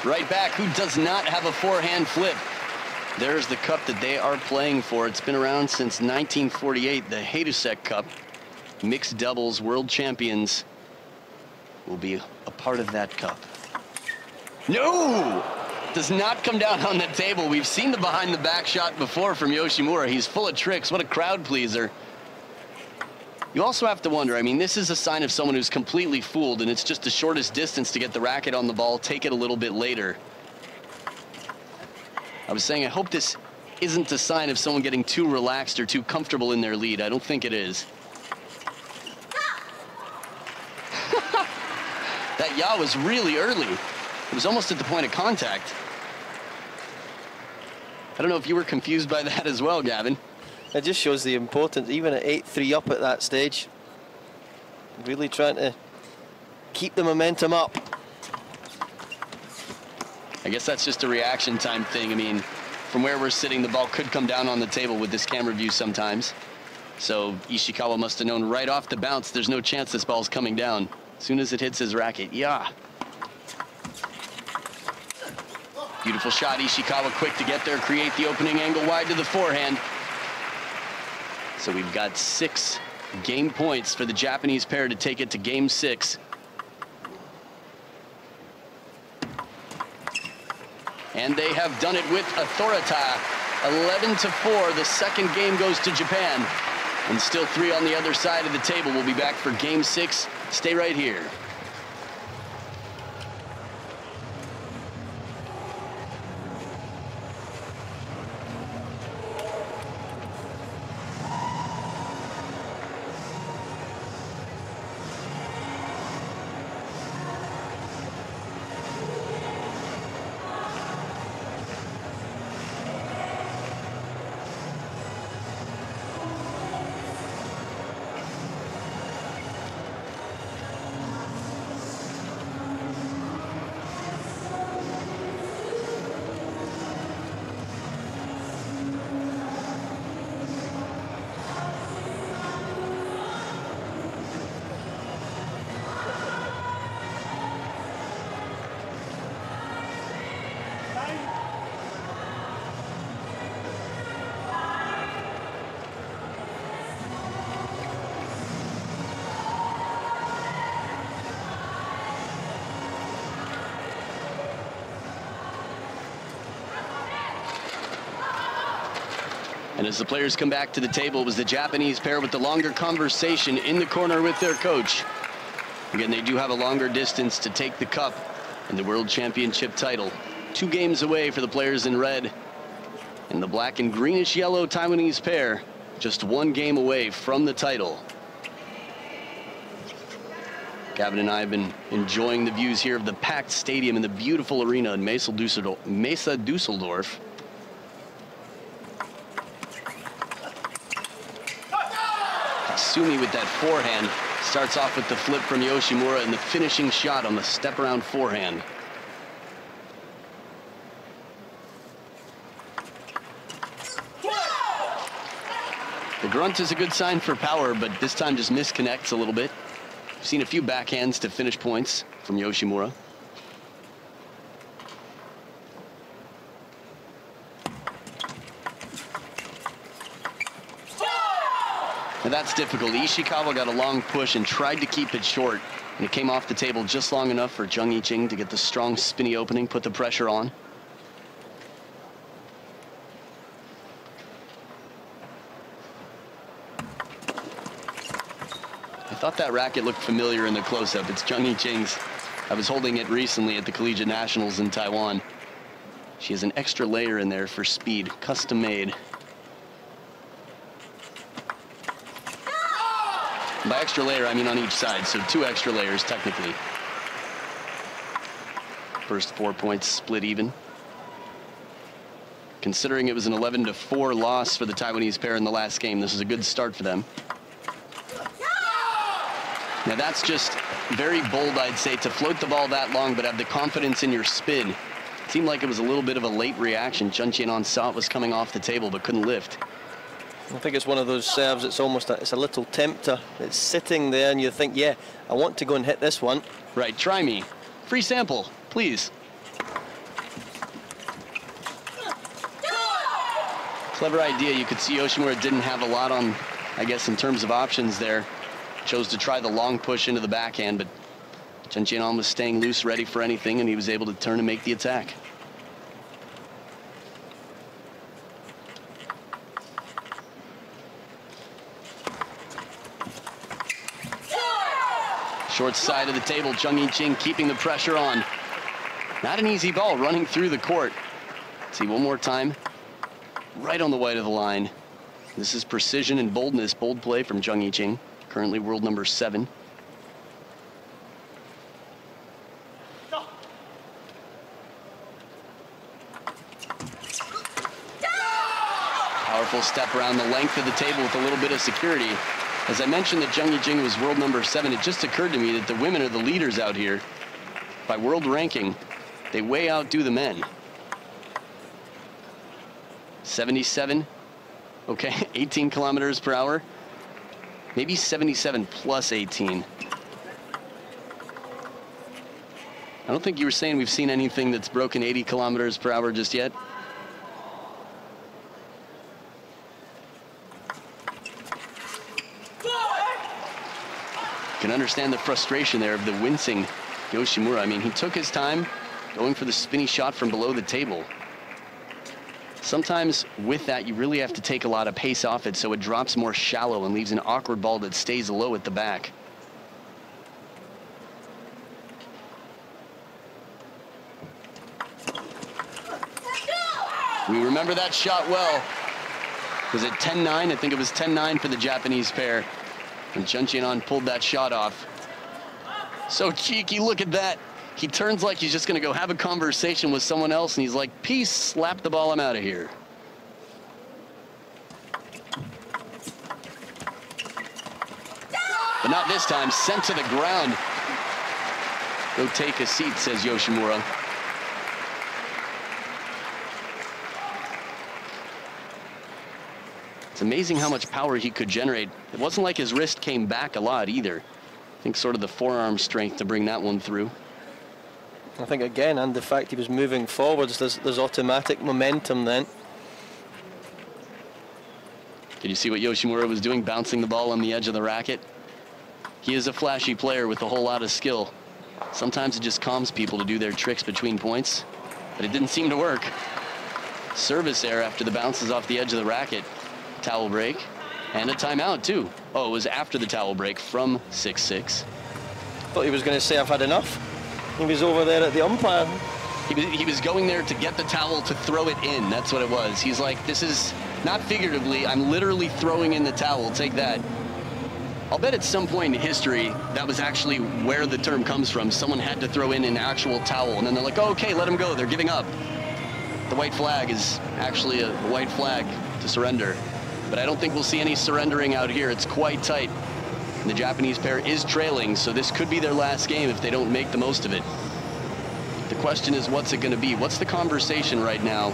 Right back, who does not have a forehand flip? There's the cup that they are playing for. It's been around since 1948, the Heidusek Cup. Mixed doubles world champions will be a part of that cup. No! Does not come down on the table. We've seen the behind the back shot before from Yoshimura. He's full of tricks. What a crowd pleaser. You also have to wonder, I mean, this is a sign of someone who's completely fooled, and it's just the shortest distance to get the racket on the ball, take it a little bit later. I was saying, I hope this isn't a sign of someone getting too relaxed or too comfortable in their lead. I don't think it is. That yaw was really early. It was almost at the point of contact. I don't know if you were confused by that as well, Gavin. It just shows the importance, even at 8-3 up at that stage. Really trying to keep the momentum up. I guess that's just a reaction time thing. I mean, from where we're sitting, the ball could come down on the table with this camera view sometimes. So Ishikawa must have known right off the bounce, there's no chance this ball's coming down. As soon as it hits his racket, yeah. Beautiful shot, Ishikawa quick to get there, create the opening angle wide to the forehand. So we've got 6 game points for the Japanese pair to take it to game 6. And they have done it with authority. 11-4, the second game goes to Japan. And still 3 on the other side of the table. We'll be back for game 6. Stay right here. And as the players come back to the table, it was the Japanese pair with the longer conversation in the corner with their coach. Again, they do have a longer distance to take the cup and the World Championship title. 2 games away for the players in red. And the black and greenish yellow Taiwanese pair just 1 game away from the title. Gavin and I have been enjoying the views here of the packed stadium and the beautiful arena in Mesa, Dusseldorf. Kasumi with that forehand starts off with the flip from Yoshimura and the finishing shot on the step around forehand. The grunt is a good sign for power, but this time just misconnects a little bit. We've seen a few backhands to finish points from Yoshimura. Now that's difficult. Ishikawa got a long push and tried to keep it short, and it came off the table just long enough for Ching to get the strong spinny opening, put the pressure on. I thought that racket looked familiar in the close-up. It's Ching's. I was holding it recently at the Collegiate Nationals in Taiwan. She has an extra layer in there for speed, custom made. By extra layer, I mean on each side, so 2 extra layers technically. First 4 points split even. Considering it was an 11-4 loss for the Taiwanese pair in the last game, this is a good start for them. Now that's just very bold, I'd say, to float the ball that long but have the confidence in your spin. It seemed like it was a little bit of a late reaction. CHEN Chien saw it was coming off the table but couldn't lift. I think it's one of those serves, it's almost it's a little tempter. It's sitting there and you think, yeah, I want to go and hit this one. Right, try me. Free sample, please. Clever idea. You could see Yoshimura didn't have a lot on, I guess, in terms of options there. Chose to try the long push into the backhand, but CHEN Chien was staying loose, ready for anything, and he was able to turn and make the attack. Short side of the table, Ching keeping the pressure on. Not an easy ball running through the court. Let's see one more time. Right on the white of the line. This is precision and boldness, bold play from Ching, currently world number 7. Powerful step around the length of the table with a little bit of security. As I mentioned that Ching was world number 7, it just occurred to me that the women are the leaders out here. By world ranking, they way outdo the men. 77, okay, 18 kilometers per hour. Maybe 77 plus 18. I don't think you were saying we've seen anything that's broken 80 kilometers per hour just yet. Can understand the frustration there of the wincing Yoshimura. I mean, he took his time going for the spinny shot from below the table. Sometimes with that, you really have to take a lot of pace off it so it drops more shallow and leaves an awkward ball that stays low at the back. We remember that shot well. Was it 10-9? I think it was 10-9 for the Japanese pair. And CHEN Chien pulled that shot off. So cheeky, look at that. He turns like he's just gonna go have a conversation with someone else, and he's like, peace, slap the ball, I'm out of here. But not this time, sent to the ground. Go take a seat, says Yoshimura. It's amazing how much power he could generate. It wasn't like his wrist came back a lot either. I think sort of the forearm strength to bring that one through. I think again, and the fact he was moving forwards, there's automatic momentum then. Did you see what Yoshimura was doing, bouncing the ball on the edge of the racket? He is a flashy player with a whole lot of skill. Sometimes it just calms people to do their tricks between points, but it didn't seem to work. Service error after the bounces off the edge of the racket. Towel break and a timeout too. Oh, it was after the towel break from 6-6. Thought he was going to say I've had enough. He was over there at the umpire. He was going there to get the towel to throw it in. That's what it was. He's like, this is not figuratively, I'm literally throwing in the towel. Take that. I'll bet at some point in history that was actually where the term comes from. Someone had to throw in an actual towel, and then they're like, oh, okay, let him go. They're giving up. The white flag is actually a white flag to surrender. But I don't think we'll see any surrendering out here. It's quite tight. And the Japanese pair is trailing, so this could be their last game if they don't make the most of it. The question is, what's it going to be? What's the conversation right now?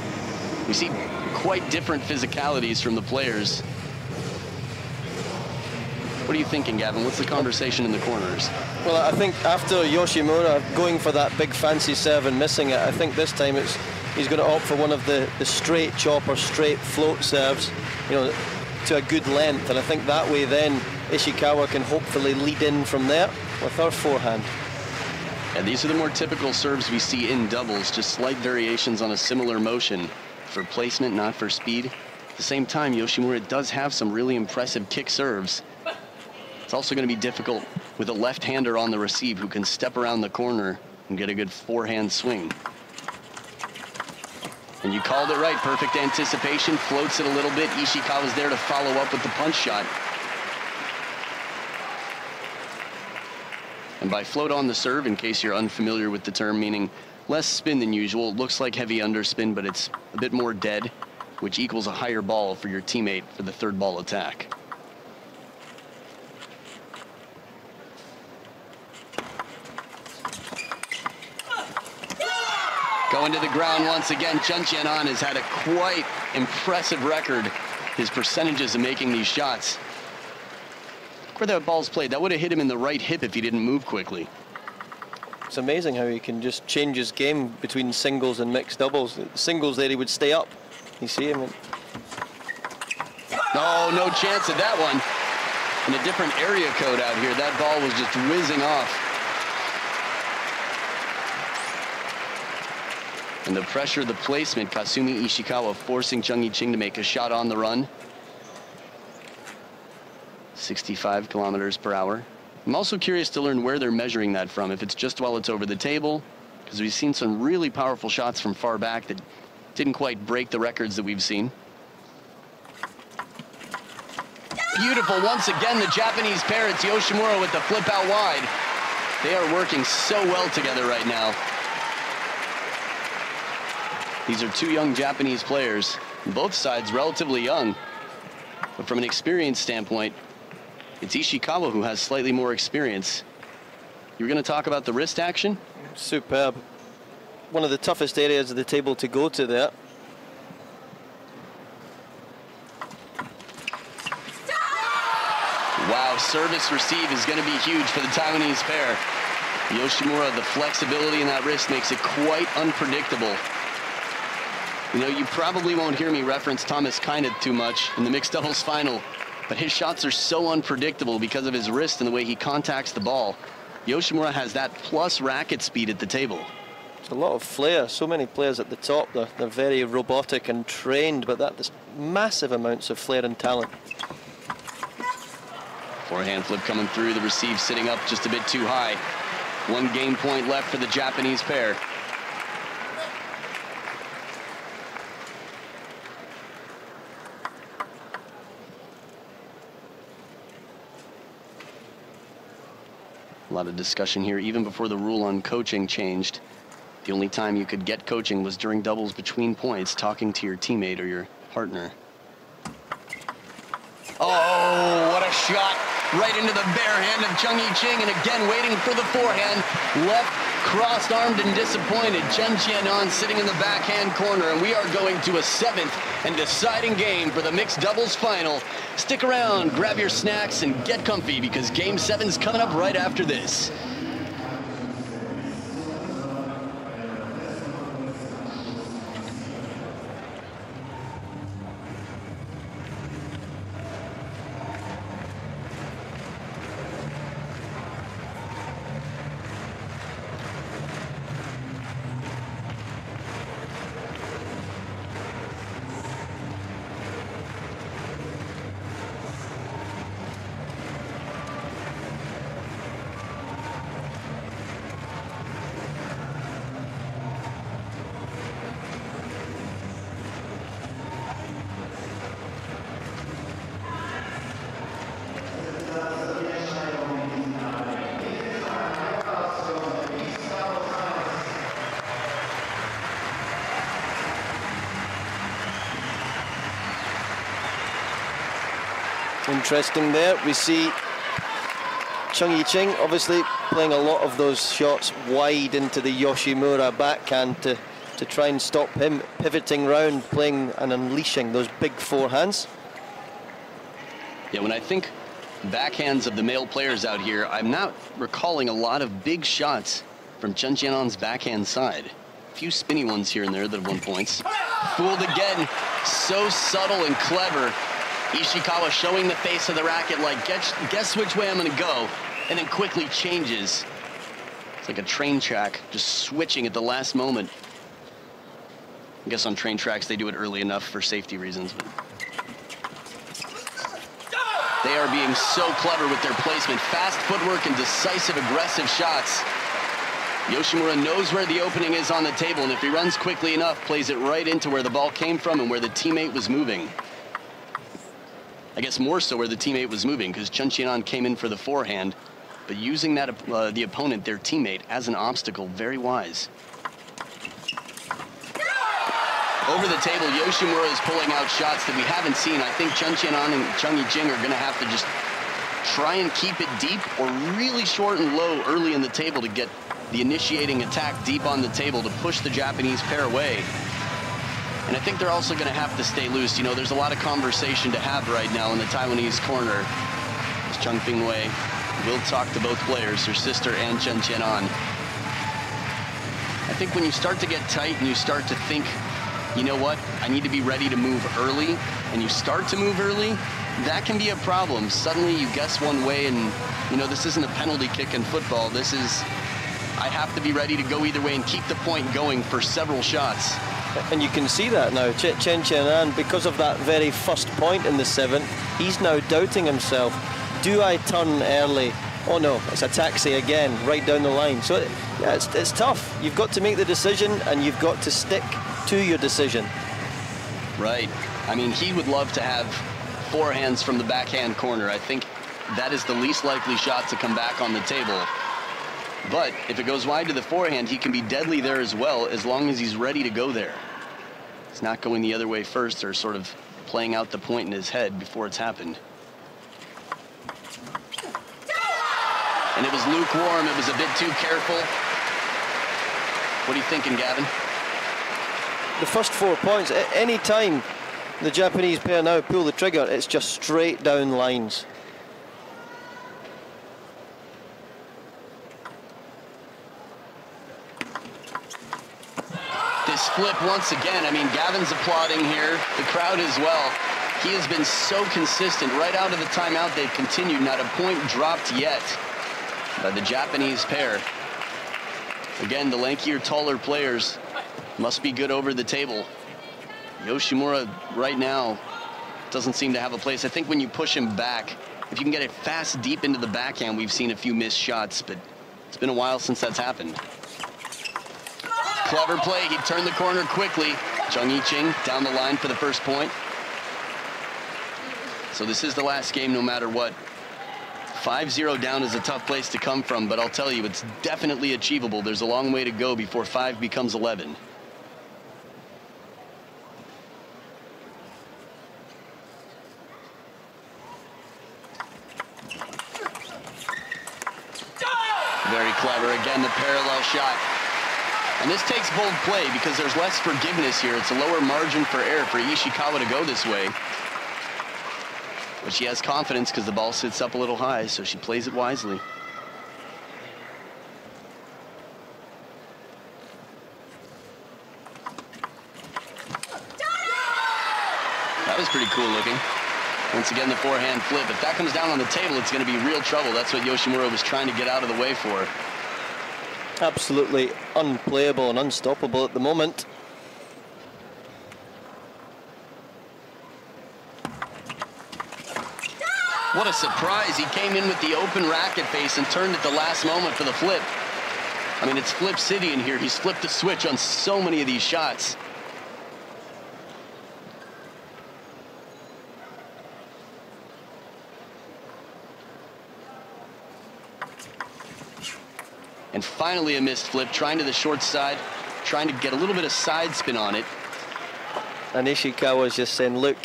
We see quite different physicalities from the players. What are you thinking, Gavin? What's the conversation in the corners? Well, I think after Yoshimura going for that big fancy serve and missing it, I think this time he's going to opt for one of the straight chop or straight float serves, you know, to a good length. And I think that way then Ishikawa can hopefully lead in from there with her forehand. And these are the more typical serves we see in doubles, just slight variations on a similar motion for placement, not for speed. At the same time, Yoshimura does have some really impressive kick serves. It's also going to be difficult with a left-hander on the receive who can step around the corner and get a good forehand swing. And you called it right, perfect anticipation, floats it a little bit. Ishikawa's there to follow up with the punch shot. And by float on the serve, in case you're unfamiliar with the term, meaning less spin than usual, it looks like heavy underspin, but it's a bit more dead, which equals a higher ball for your teammate for the third ball attack. Going to the ground once again, CHEN Chien has had a quite impressive record, his percentages of making these shots. Where that ball's played, that would have hit him in the right hip if he didn't move quickly. It's amazing how he can just change his game between singles and mixed doubles. Singles there, he would stay up. You see him? Oh, no chance of that one. In a different area code out here, that ball was just whizzing off. And the pressure, the placement, Kasumi Ishikawa forcing Cheng Ching to make a shot on the run. 65 kilometers per hour. I'm also curious to learn where they're measuring that from, if it's just while it's over the table, because we've seen some really powerful shots from far back that didn't quite break the records that we've seen. Beautiful once again, the Japanese pair. It's Yoshimura with the flip out wide. They are working so well together right now. These are two young Japanese players, both sides relatively young, but from an experience standpoint, it's Ishikawa who has slightly more experience. You were going to talk about the wrist action? Superb. One of the toughest areas of the table to go to there. Wow, service receive is going to be huge for the Taiwanese pair. Yoshimura, the flexibility in that wrist makes it quite unpredictable. You know, you probably won't hear me reference Thomas Kyneth too much in the mixed doubles final, but his shots are so unpredictable because of his wrist and the way he contacts the ball. Yoshimura has that plus racket speed at the table. It's a lot of flair. So many players at the top. They're very robotic and trained, but there's massive amounts of flair and talent. Forehand flip coming through, the receive sitting up just a bit too high. One game point left for the Japanese pair. A lot of discussion here, even before the rule on coaching changed. The only time you could get coaching was during doubles between points, talking to your teammate or your partner. Oh, what a shot. Right into the bare hand of Ching, and again waiting for the forehand. Left, crossed-armed and disappointed. CHEN Chien sitting in the backhand corner, and we are going to a 7th and deciding game for the mixed doubles final. Stick around, grab your snacks, and get comfy because Game 7's coming up right after this. Interesting there. We see Ching obviously playing a lot of those shots wide into the Yoshimura backhand to try and stop him pivoting round, playing and unleashing those big forehands. Yeah, when I think backhands of the male players out here, I'm not recalling a lot of big shots from Chien Chien's backhand side. A few spinny ones here and there that have won points. Fooled again, so subtle and clever. Ishikawa showing the face of the racket like, guess which way I'm gonna go, and then quickly changes. It's like a train track, just switching at the last moment. I guess on train tracks they do it early enough for safety reasons. But they are being so clever with their placement. Fast footwork and decisive, aggressive shots. Yoshimura knows where the opening is on the table, and if he runs quickly enough, plays it right into where the ball came from and where the teammate was moving. I guess more so where the teammate was moving, because Chien Chien came in for the forehand, but using that the opponent, their teammate, as an obstacle, very wise. Over the table, Yoshimura is pulling out shots that we haven't seen. I think Chien Chien and Ching are going to have to just try and keep it deep or really short and low early in the table to get the initiating attack deep on the table to push the Japanese pair away. And I think they're also going to have to stay loose. You know, there's a lot of conversation to have right now in the Taiwanese corner. As Chung Ping Wei will talk to both players, her sister and Chien Chien. I think when you start to get tight and you start to think, you know what, I need to be ready to move early, and you start to move early, that can be a problem. Suddenly you guess one way, and you know, this isn't a penalty kick in football. This is, I have to be ready to go either way and keep the point going for several shots. And you can see that now. Chien Chien, because of that very first point in the seventh, he's now doubting himself. Do I turn early? Oh no, it's a taxi again, right down the line. So yeah, it's tough. You've got to make the decision, and you've got to stick to your decision. Right. I mean, he would love to have forehands from the backhand corner. I think that is the least likely shot to come back on the table. But if it goes wide to the forehand, he can be deadly there as well, as long as he's ready to go there. He's not going the other way first, or sort of playing out the point in his head before it's happened. And it was lukewarm. It was a bit too careful. What are you thinking, Gavin? The first 4 points, at any time the Japanese pair now pull the trigger, it's just straight down lines. This flip once again. I mean, Gavin's applauding here, the crowd as well. He has been so consistent. Right out of the timeout, they've continued. Not a point dropped yet by the Japanese pair. Again, the lankier, taller players must be good over the table. Yoshimura right now doesn't seem to have a place. I think when you push him back, if you can get it fast deep into the backhand, we've seen a few missed shots, but it's been a while since that's happened. Clever play. He turned the corner quickly. Ching down the line for the first point. So this is the last game no matter what. 5-0 down is a tough place to come from, but I'll tell you, it's definitely achievable. There's a long way to go before 5 becomes 11. Very clever. Again, the parallel shot. And this takes bold play because there's less forgiveness here. It's a lower margin for error for Ishikawa to go this way. But she has confidence because the ball sits up a little high, so she plays it wisely. That was pretty cool looking. Once again, the forehand flip. If that comes down on the table, it's going to be real trouble. That's what Yoshimura was trying to get out of the way for. Absolutely unplayable and unstoppable at the moment. What a surprise. He came in with the open racket face and turned at the last moment for the flip. I mean, it's Flip City in here. He's flipped the switch on so many of these shots. And finally a missed flip, trying to the short side, trying to get a little bit of side spin on it. And Ishikawa's just saying, look,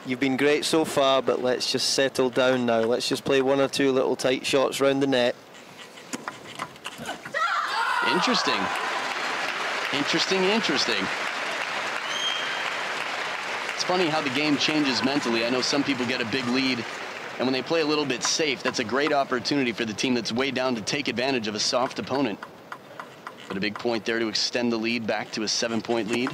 You've been great so far, but let's just settle down now. Let's just play one or two little tight shots round the net. Interesting. Interesting, interesting. It's funny how the game changes mentally. I know some people get a big lead, and when they play a little bit safe, that's a great opportunity for the team that's way down to take advantage of a soft opponent. But a big point there to extend the lead back to a 7-point lead.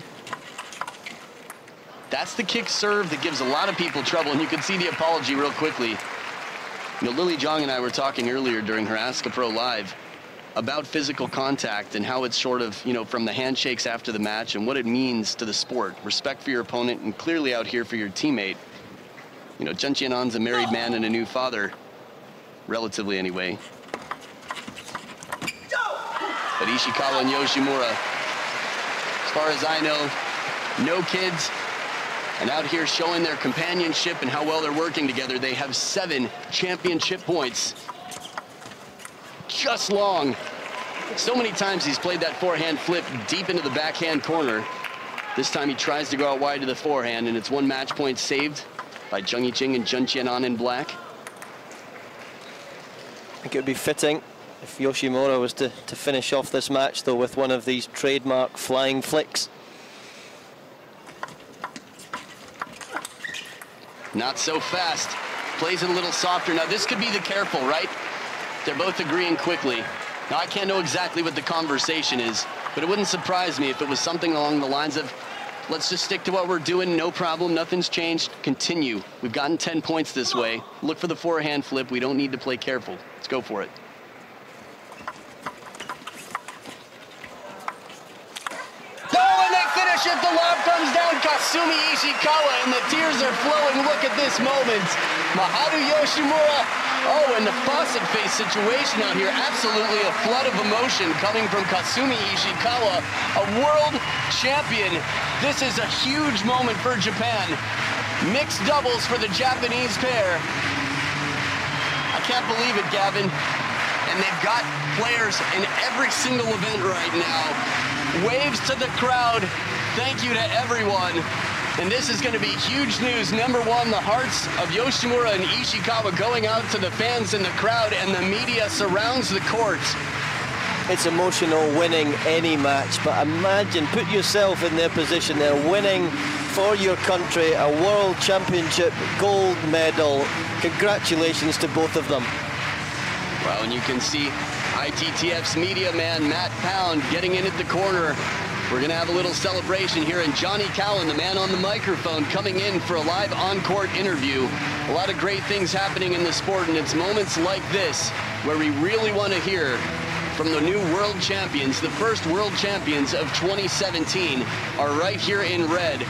That's the kick serve that gives a lot of people trouble, and you can see the apology real quickly. You know, Lily Zhang and I were talking earlier during her Ask a Pro Live about physical contact and how it's sort of, you know, from the handshakes after the match and what it means to the sport. Respect for your opponent, and clearly out here for your teammate. You know, CHEN Chien's a married man and a new father, relatively anyway. But Ishikawa and Yoshimura, as far as I know, no kids, and out here showing their companionship and how well they're working together. They have 7 championship points. Just long. So many times he's played that forehand flip deep into the backhand corner. This time he tries to go out wide to the forehand, and it's 1 match point saved by Ching and CHEN Chien in black. I think it would be fitting if Yoshimura was to finish off this match, though, with one of these trademark flying flicks. Not so fast. Plays it a little softer. Now this could be the careful, right? They're both agreeing quickly. Now I can't know exactly what the conversation is, but it wouldn't surprise me if it was something along the lines of, let's just stick to what we're doing, no problem, nothing's changed, continue. We've gotten 10 points this way. Look for the forehand flip. We don't need to play careful. Let's go for it. If the lob comes down, Kasumi Ishikawa, and the tears are flowing. Look at this moment. Maharu Yoshimura. Oh, and the faucet face situation out here. Absolutely a flood of emotion coming from Kasumi Ishikawa, a world champion. This is a huge moment for Japan. Mixed doubles for the Japanese pair. I can't believe it, Gavin. And they've got players in every single event right now. Waves to the crowd. Thank you to everyone. And this is going to be huge news. Number 1, the hearts of Yoshimura and Ishikawa going out to the fans in the crowd, and the media surrounds the court. It's emotional winning any match, but imagine, put yourself in their position. They're winning for your country a world championship gold medal. Congratulations to both of them. Well, and you can see ITTF's media man, Matt Pound, getting in at the corner. We're going to have a little celebration here, and Johnny Cowan, the man on the microphone, coming in for a live on-court interview. A lot of great things happening in the sport, and it's moments like this where we really want to hear from the new world champions. The first world champions of 2017 are right here in red,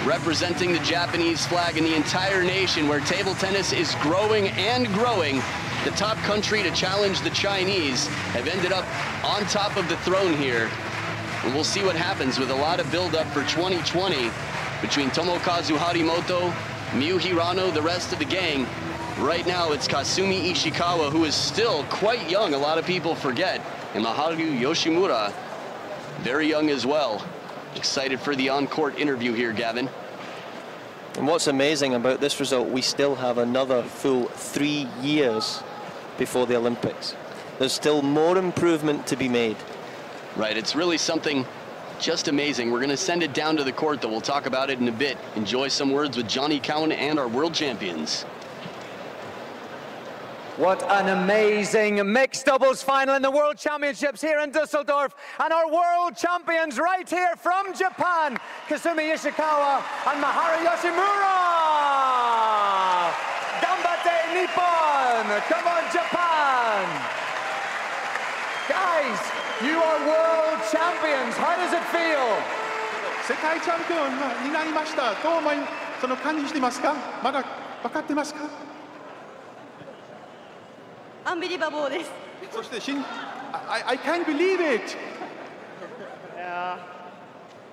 representing the Japanese flag and the entire nation, where table tennis is growing and growing. The top country to challenge the Chinese have ended up on top of the throne here. And we'll see what happens with a lot of build-up for 2020 between Tomokazu Harimoto, Miyu Hirano, the rest of the gang. Right now, it's Kasumi Ishikawa, who is still quite young. A lot of people forget. And Maharu Yoshimura, very young as well. Excited for the on-court interview here, Gavin. And what's amazing about this result, we still have another full 3 years before the Olympics. There's still more improvement to be made. Right, it's really something just amazing. We're going to send it down to the court, though. We'll talk about it in a bit. Enjoy some words with Johnny Cowan and our world champions. What an amazing mixed doubles final in the World Championships here in Dusseldorf. And our world champions right here from Japan, Kasumi Ishikawa and Maharu Yoshimura. Ganbatte Nippon! Come on, Japan! Guys, you are world champions. How does it feel? 世界チャンピオンになりました。どうその感じしてますか？まだ分かってますか？Unbelievable です。そしてI can't believe it. Yeah,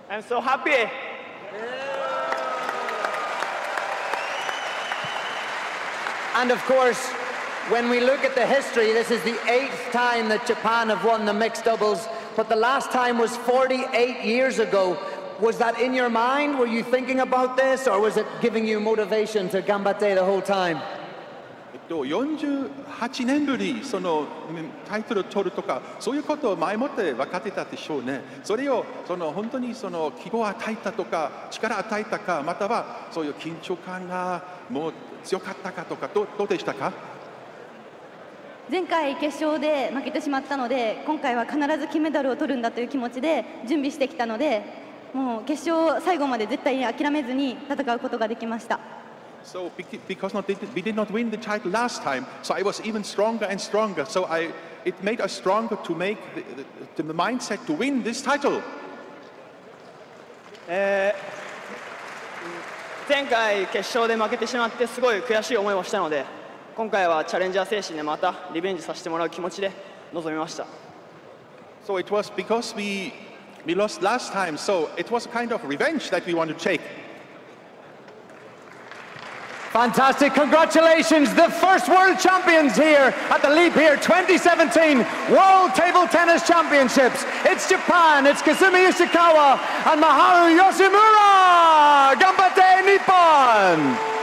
I'm so happy. And of course, when we look at the history, this is the 8th time that Japan have won the mixed doubles, but the last time was 48 years ago. was that in your mind? Were you thinking about this, or was it giving you motivation to gambatte the whole time? 48年ぶりそのタイトルを取るとかそういうことを前もって分かってたでしょうね。それを本当に希望を与えたとか力を与えたかまたはそういう緊張感がもう強かったかとかどうでしたか？前回決勝で負けてしまったので今回は必ず金メダルを取るんだという気持ちで準備してきたのでもう決勝最後まで絶対に諦めずに戦うことができました。So because we did not win the title last time, so I was even stronger and stronger. So it made us stronger to make the mindset to win this title. 前回決勝で負けてしまってすごい悔しい思いをしたので今回はチャレンジャー精神でまたリベンジさせてもらう気持ちで臨みました。So it was because we lost last time, so it was a kind of revenge that we want to take. Fantastic, congratulations, the first world champions here at the Leap Here 2017 World Table Tennis Championships. It's Japan, it's Kasumi Ishikawa and Maharu Yoshimura! Ganbatte Nippon!